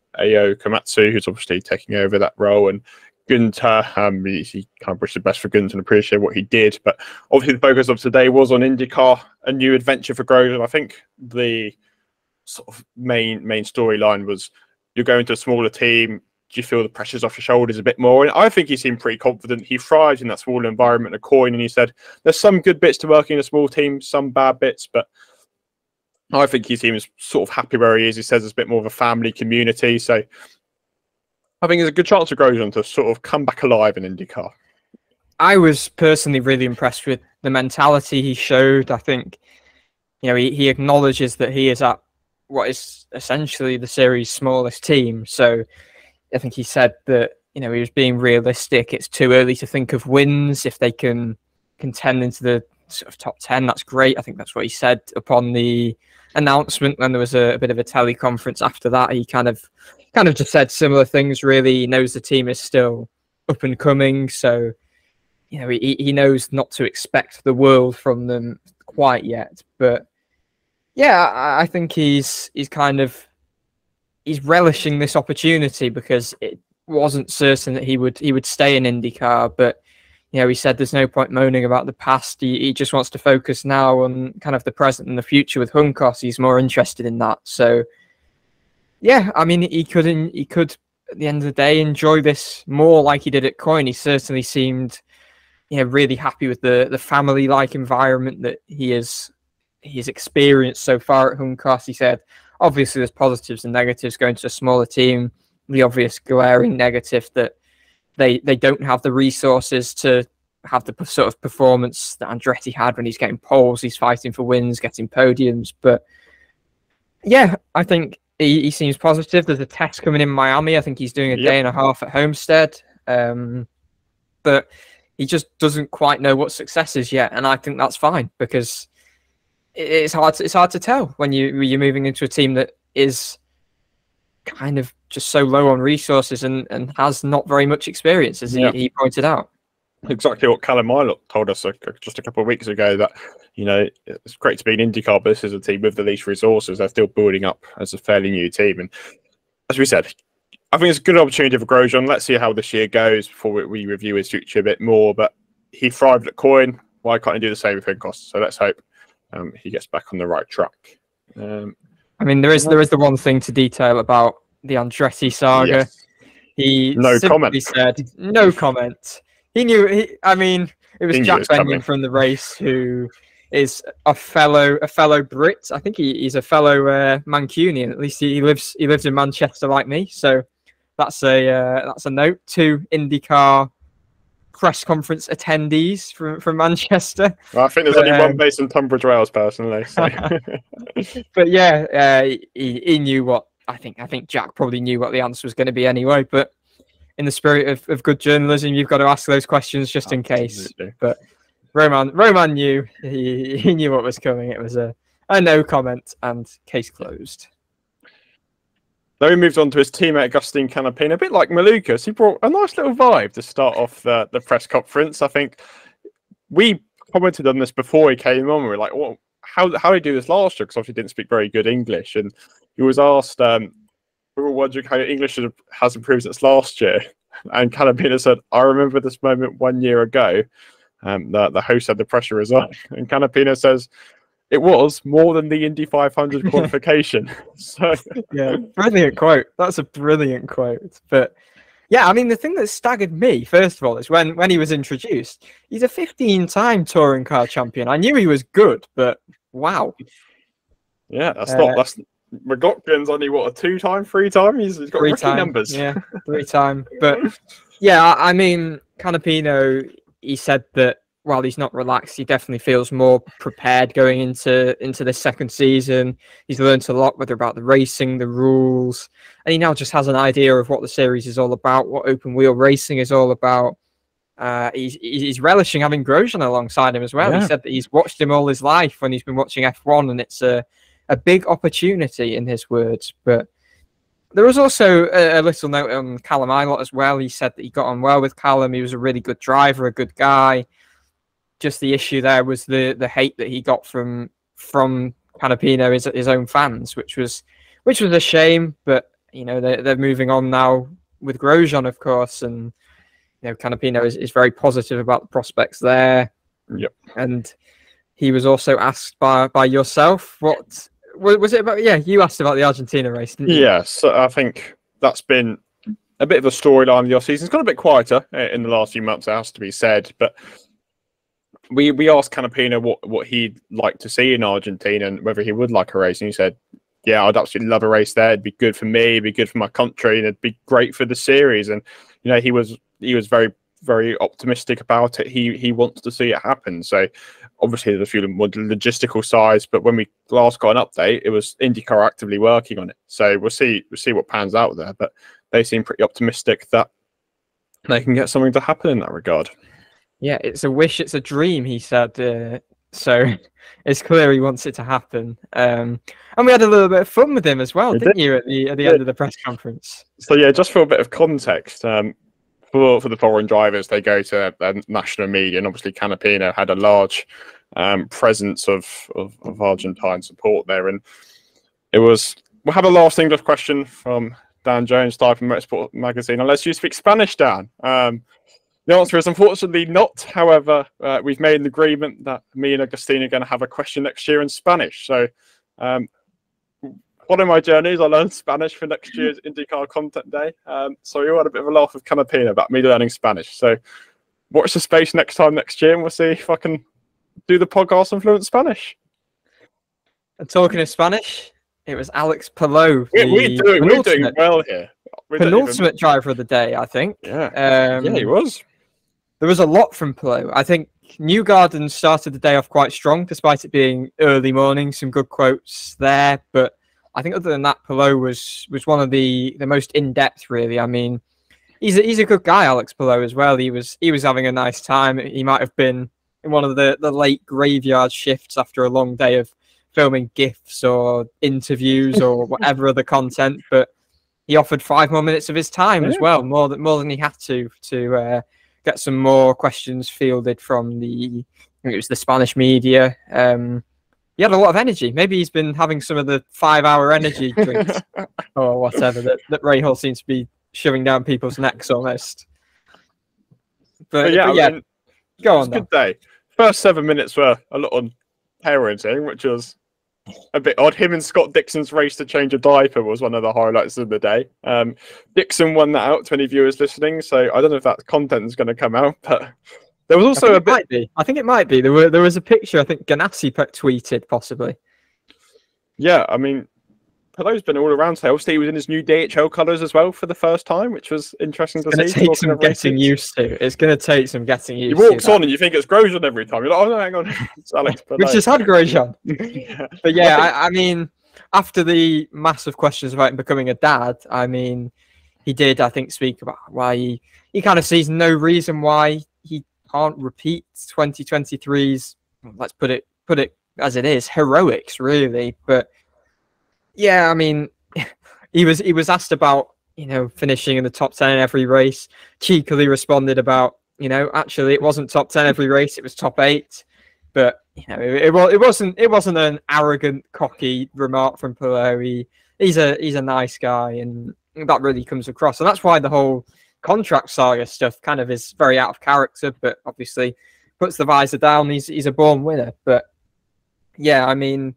Komatsu, who's obviously taking over that role, and Günther, he kind of wished the best for Günther and appreciate what he did. But obviously, the focus of today was on IndyCar, a new adventure for Grosjean. I think the sort of main storyline was, you're going to a smaller team. Do you feel the pressure's off your shoulders a bit more? And I think he seemed pretty confident. He thrived in that small environment of Coin, and he said there's some good bits to working in a small team, some bad bits, but I think he seems sort of happy where he is. He says it's a bit more of a family community. So I think there's a good chance for Grosjean to sort of come back alive in IndyCar. I was personally really impressed with the mentality he showed. I think, you know, he acknowledges that he is at what is essentially the series' smallest team. So I think he said that, you know, he was being realistic. It's too early to think of wins. If they can contend into the sort of top 10, that's great. I think that's what he said upon the announcement when there was a bit of a teleconference after that. He kind of just said similar things, really. He knows the team is still up and coming. So, you know, he knows not to expect the world from them quite yet. But yeah, I think he's relishing this opportunity, because it wasn't certain that he would stay in IndyCar. But, you know, he said there's no point moaning about the past. He just wants to focus now on kind of the present and the future with Hunkos. He's more interested in that. So, yeah, I mean, he could at the end of the day enjoy this more like he did at Coin. He certainly seemed, you know, really happy with the family-like environment that he's experienced so far at Hunkos. He said, obviously, there's positives and negatives going to a smaller team. The obvious glaring negative that they don't have the resources to have the sort of performance that Andretti had when he's getting poles, he's fighting for wins, getting podiums. But yeah, I think he seems positive. There's a test coming in Miami. I think he's doing a day and a half at Homestead. But he just doesn't quite know what success is yet. And I think that's fine, because it's hard to tell when you're moving into a team that is kind of just so low on resources and has not very much experience, as he pointed out. Exactly what Callum Milot told us just a couple of weeks ago, that, you know, it's great to be in IndyCar, but this is a team with the least resources. They're still building up as a fairly new team. And as we said, I think it's a good opportunity for Grosjean. Let's see how this year goes before we review his future a bit more. But he thrived at Coin. Why can't he do the same with Hunkos? So let's hope he gets back on the right track. I mean, there is the one thing to detail about the Andretti saga. Yes. He No simply comment. said, no comment. He knew, I mean, it was Jack Benyon from the race who is a fellow Brit. I think he's a fellow Mancunian. At least he lives in Manchester like me. So that's a note to IndyCar press conference attendees from Manchester. Well, I think there's only one based in Tunbridge Wells, personally. So. But yeah, he knew what I think Jack probably knew what the answer was going to be anyway. But in the spirit of good journalism, you've got to ask those questions just in case. But Roman knew he knew what was coming. It was a no comment and case closed. Then we moved on to his teammate Agustin Canapino, a bit like Malukas. He brought a nice little vibe to start off the press conference. I think we commented on this before he came on. We were like, "Well, how did he do this last year?" Because obviously he didn't speak very good English, and he was asked, we were wondering how English has improved since last year. And Canapino said, "I remember this moment 1 year ago." The host had the pressure is on, and Canapino says, "It was more than the Indy 500 qualification." So yeah, brilliant quote. That's a brilliant quote. But yeah, I mean, the thing that staggered me, first of all, is when he was introduced. He's a 15-time touring car champion. I knew he was good, but wow. Yeah, that's McLaughlin's only what, a 2-time, 3-time? He's got rookie numbers. Yeah, 3-time. But yeah, I mean, Canapino, he said that while he's not relaxed, he definitely feels more prepared going into this second season. He's learned a lot, whether about the racing, the rules, and he now just has an idea of what the series is all about, what open wheel racing is all about. He's relishing having Grosjean alongside him as well. Yeah. He said that he's watched him all his life when he's been watching F1, and it's a big opportunity in his words. But there was also a little note on Callum Ilott as well. He said that he got on well with Callum. He was a really good driver, a good guy. Just the issue there was the hate that he got from Canapino, his own fans, which was a shame. But you know, they're moving on now with Grosjean, of course, and you know, Canapino is very positive about the prospects there. Yep. And he was also asked by yourself, what was it about? Yeah, you asked about the Argentina race, didn't you? Yeah, so I think that's been a bit of a storyline of the off-season. It's got a bit quieter in the last few months, it has to be said, but we asked Canapino what he'd like to see in Argentina and whether he would like a race, and he said, "Yeah, I'd absolutely love a race there. It'd be good for me, it'd be good for my country, and it'd be great for the series." And you know, he was very, very optimistic about it. He wants to see it happen. So obviously there's a few more logistical sides, but when we last got an update, it was IndyCar actively working on it. So we'll see what pans out there. But they seem pretty optimistic that they can get something to happen in that regard. Yeah, it's a wish, it's a dream, he said. So it's clear he wants it to happen. And we had a little bit of fun with him as well, didn't you, at the end of the press conference? So yeah, just for a bit of context, for the foreign drivers, they go to national media, and obviously Canapino had a large presence of Argentine support there. And we'll have a last English question from Dan Jones, Type and Motorsport Magazine. Unless you speak Spanish, Dan. The answer is unfortunately not. However, we've made an agreement that me and Agustin are going to have a question next year in Spanish. So one of my journeys, I learned Spanish for next year's IndyCar Content Day. So we all had a bit of a laugh with Canapino about me learning Spanish. So watch the space next year, and we'll see if I can do the podcast in fluent Spanish. And talking of Spanish, it was Alex Palou. We're doing well here. Penultimate driver of the day, I think. Yeah, he was. There was a lot from Palou. I think Newgarden started the day off quite strong, despite it being early morning. Some good quotes there, but I think other than that, Palou was one of the most in-depth, really. I mean, he's a good guy, Alex Palou, as well. He was having a nice time. He might have been in one of the late graveyard shifts after a long day of filming GIFs or interviews or whatever other content, but he offered 5 more minutes of his time as well, more than he had to get some more questions fielded from I think it was the Spanish media. He had a lot of energy. Maybe he's been having some of the 5-hour energy drinks or whatever that Ray Hall seems to be shoving down people's necks almost. But yeah, I mean, go on. Good day. First 7 minutes were a lot on parenting, which was a bit odd. Him and Scott Dixon's race to change a diaper was one of the highlights of the day. Dixon won that out to any viewers listening, so I don't know if that content is going to come out, but there was also a bit. Might be. I think it might be. There was a picture. I think Ganassi tweeted possibly. Yeah, I mean, Palou's been all around. So obviously he was in his new DHL colours as well for the first time, which was interesting to see. It's going to take some getting used to. It's going to take some getting used to. He walks on and you think it's Grosjean every time. You're like, oh no, hang on, it's Alex Palou. We've just had Grosjean. Yeah. But yeah, I mean, after the massive questions about him becoming a dad, I mean, he did, I think, speak about why he kind of sees no reason why he can't repeat 2023's, let's put it as it is, heroics, really. But yeah, I mean, he was asked about, finishing in the top 10 in every race. Cheekily responded about, actually it wasn't top 10 every race, it was top 8. But it wasn't an arrogant, cocky remark from Palou. He's a nice guy, and that really comes across. And that's why the whole contract saga stuff kind of is very out of character, but obviously puts the visor down. He's a born winner. But yeah, I mean,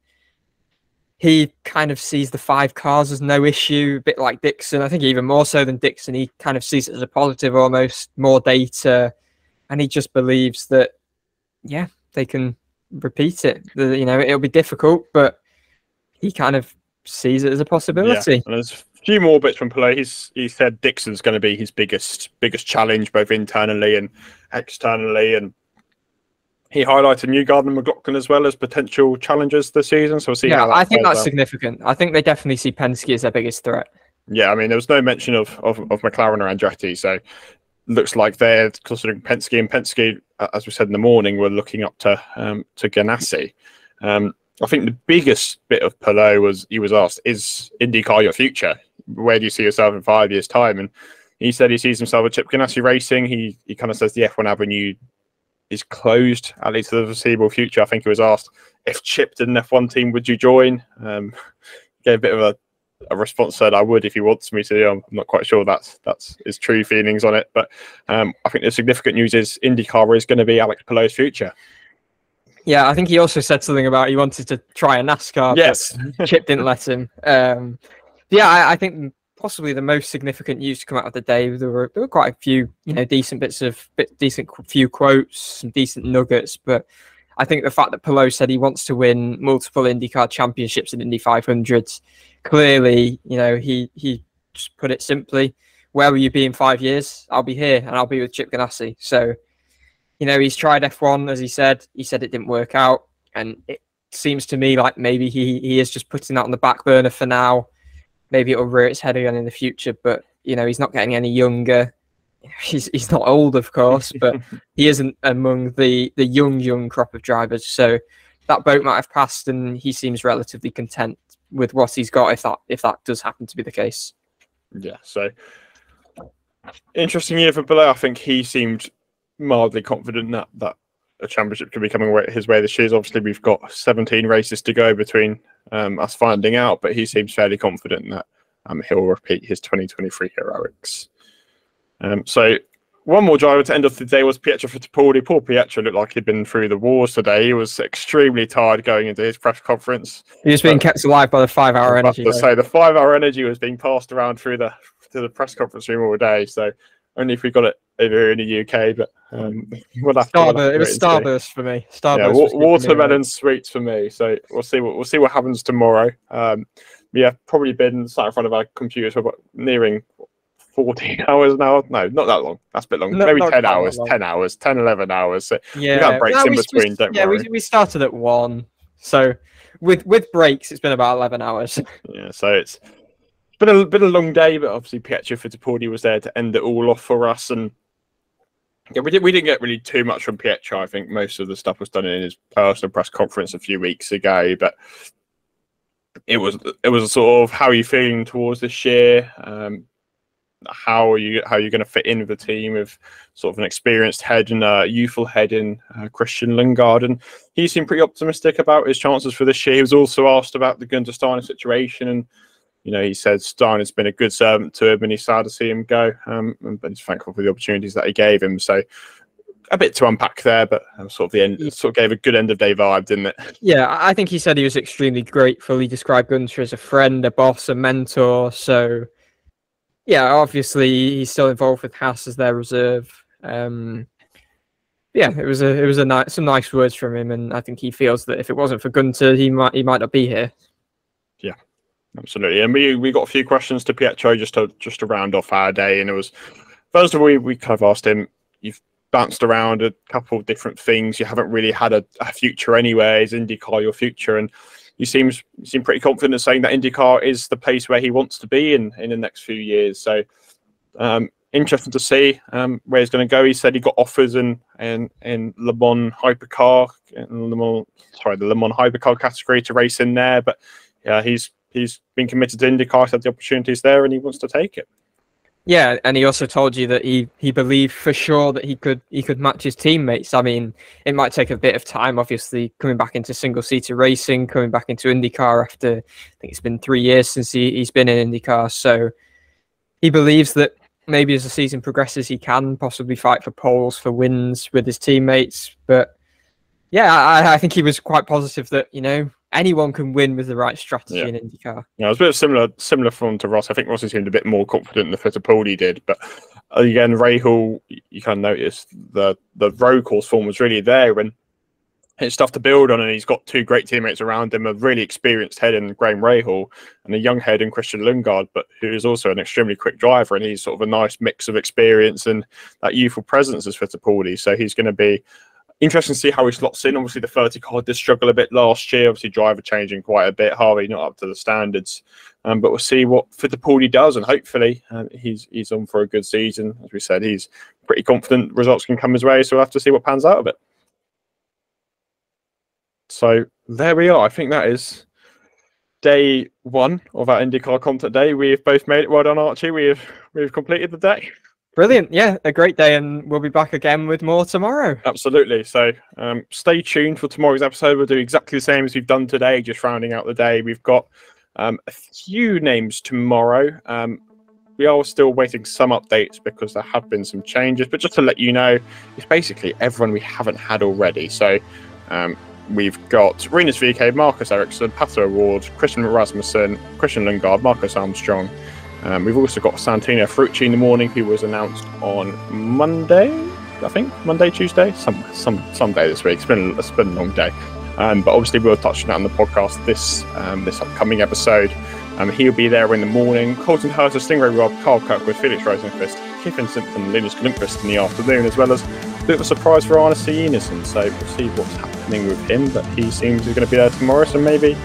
he kind of sees the 5 cars as no issue, a bit like Dixon. I think even more so than Dixon. He kind of sees it as a positive almost, more data. And he just believes that, yeah, they can repeat it. It'll be difficult, but he kind of sees it as a possibility. Yeah. And there's a few more bits from Palou. He said Dixon's going to be his biggest challenge, both internally and externally. And he highlighted Newgarden and McLaughlin as well as potential challengers this season. So we'll see. Yeah, I think that's significant. I think they definitely see Penske as their biggest threat. Yeah, I mean, there was no mention of McLaren or Andretti, so looks like they're considering Penske. And Penske, as we said in the morning, were looking up to Ganassi. I think the biggest bit of Palou was he was asked, "Is IndyCar your future? Where do you see yourself in 5 years' time?" And he said he sees himself with Chip Ganassi racing. He kind of says the F1 avenue is closed, at least for the foreseeable future. I think he was asked if Chip did an F1 team, would you join? Gave a bit of a response, said I would if he wants me to. I'm not quite sure that's his true feelings on it, but I think the significant news is IndyCar is going to be Alex Palou's future. Yeah, I think he also said something about he wanted to try a NASCAR, yes, but Chip didn't let him. Yeah, I think possibly the most significant news to come out of the day. There were quite a few, decent few quotes, some decent nuggets, but I think the fact that Palou said he wants to win multiple IndyCar championships in Indy 500s, clearly, he just put it simply, where will you be in 5 years? I'll be here, and I'll be with Chip Ganassi. So, he's tried F1, as he said it didn't work out, and it seems to me like maybe he is just putting that on the back burner for now. Maybe it'll rear its head again in the future, but he's not getting any younger. He's not old, of course, but he isn't among the young crop of drivers. So that boat might have passed, and he seems relatively content with what he's got. If that does happen to be the case. Yeah. So interesting year for Palou. I think he seemed mildly confident that a championship could be coming his way this year. Obviously, we've got 17 races to go between us finding out, but he seems fairly confident that he'll repeat his 2023 heroics. So one more driver to end off the day was Pietro Fittipaldi. Poor Pietro looked like he'd been through the wars today. He was extremely tired going into his press conference. He was being kept alive by the 5-hour energy. The 5-hour energy was being passed around to the press conference room all day. So only if we got it over in the UK, but we'll have it was Starburst for me. Starburst, yeah, watermelon sweets for me. So we'll see what happens tomorrow. We have probably been sat in front of our computers for about nearing 14 hours now. No, not that long. That's a bit long. Maybe 10 hours, 10, 11 hours. So yeah, we got breaks in between. Don't worry. We started at 1. So with breaks, it's been about 11 hours. Yeah, so it's been a long day, but obviously Pietro Fittipaldi was there to end it all off for us. And yeah, we didn't get really too much from Pietro. I think most of the stuff was done in his personal press conference a few weeks ago, but it was a sort of, how are you feeling towards this year? How are you going to fit in with the team with sort of an experienced head and a youthful head in Christian Lundgaard? He seemed pretty optimistic about his chances for this year. He was also asked about the Gunter Steiner situation, and he said Steiner's been a good servant to him, and he's sad to see him go. But he's thankful for the opportunities that he gave him. So a bit to unpack there, but sort of the end, sort of gave a good end of day vibe, didn't it? Yeah, I think he said he was extremely grateful. He described Gunter as a friend, a boss, a mentor. So, yeah, obviously he's still involved with Haas as their reserve. Yeah, it was some nice words from him, and I think he feels that if it wasn't for Gunter, he might not be here. Yeah, absolutely. And we got a few questions to Pietro just to round off our day, and it was, first of all, we kind of asked him, you've bounced around a couple of different things, you haven't really had a future anyway. Is IndyCar your future? And you seem pretty confident in saying that IndyCar is the place where he wants to be in the next few years. So interesting to see where he's going to go. He said he got offers in Le Mans Hypercar, the Le Mans Hypercar category to race in there. But yeah, he's been committed to IndyCar, said the opportunity's there, and he wants to take it. Yeah, and he also told you that he believed for sure that he could match his teammates. I mean, it might take a bit of time, obviously, coming back into single-seater racing, coming back into IndyCar after, I think it's been 3 years since he's been in IndyCar. So he believes that maybe as the season progresses, he can possibly fight for poles, for wins with his teammates. But yeah, I think he was quite positive that, anyone can win with the right strategy in IndyCar. Yeah, it was a bit similar form to Ross. I think Rossi seemed a bit more confident than Fittipaldi did. But again, Rahal, you kind of noticed the road course form was really there, and it's stuff to build on. And he's got two great teammates around him, a really experienced head in Graham Rahal and a young head in Christian Lundgaard, but who is also an extremely quick driver. And he's sort of a nice mix of experience and that youthful presence as Fittipaldi. So he's going to be interesting to see how he slots in. Obviously, the 30 car did struggle a bit last year. Obviously, driver changing quite a bit. Harvey not up to the standards. But we'll see what Fittipaldi does, and hopefully he's on for a good season. As we said, he's pretty confident results can come his way, so we'll have to see what pans out of it. So there we are. I think that is day one of our IndyCar Content Day. We've both made it. Well done, Archie. We've completed the day. Brilliant. Yeah, a great day, and we'll be back again with more tomorrow. Absolutely. So stay tuned for tomorrow's episode. We'll do exactly the same as we've done today, just rounding out the day. We've got a few names tomorrow. We are still waiting some updates because there have been some changes, but just to let you know, it's basically everyone we haven't had already. So we've got Rinus VK, Marcus Ericsson, Pato Award, Christian Rasmussen, Christian Lundgaard, Marcus Armstrong. We've also got Santino Ferrucci in the morning, who was announced on Monday, I think. Monday, Tuesday? Some day this week. It's been a long day. But obviously we'll touch on that on the podcast this upcoming episode. He'll be there in the morning. Colton Hurst, Stingray Robb, Carl Kirkwood, Felix Rosenqvist, Kiffin Simpson, Linus Lundqvist in the afternoon, as well as a bit of a surprise for Arne Cienison. So we'll see what's happening with him, but he seems he's going to be there tomorrow, so maybe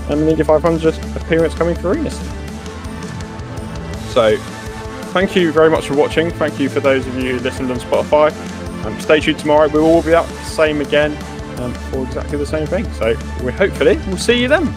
an Indy 500 appearance coming for Cienison. So thank you very much for watching. Thank you for those of you who listened on Spotify. Stay tuned tomorrow. We will all be up same again for exactly the same thing. So we'll see you then.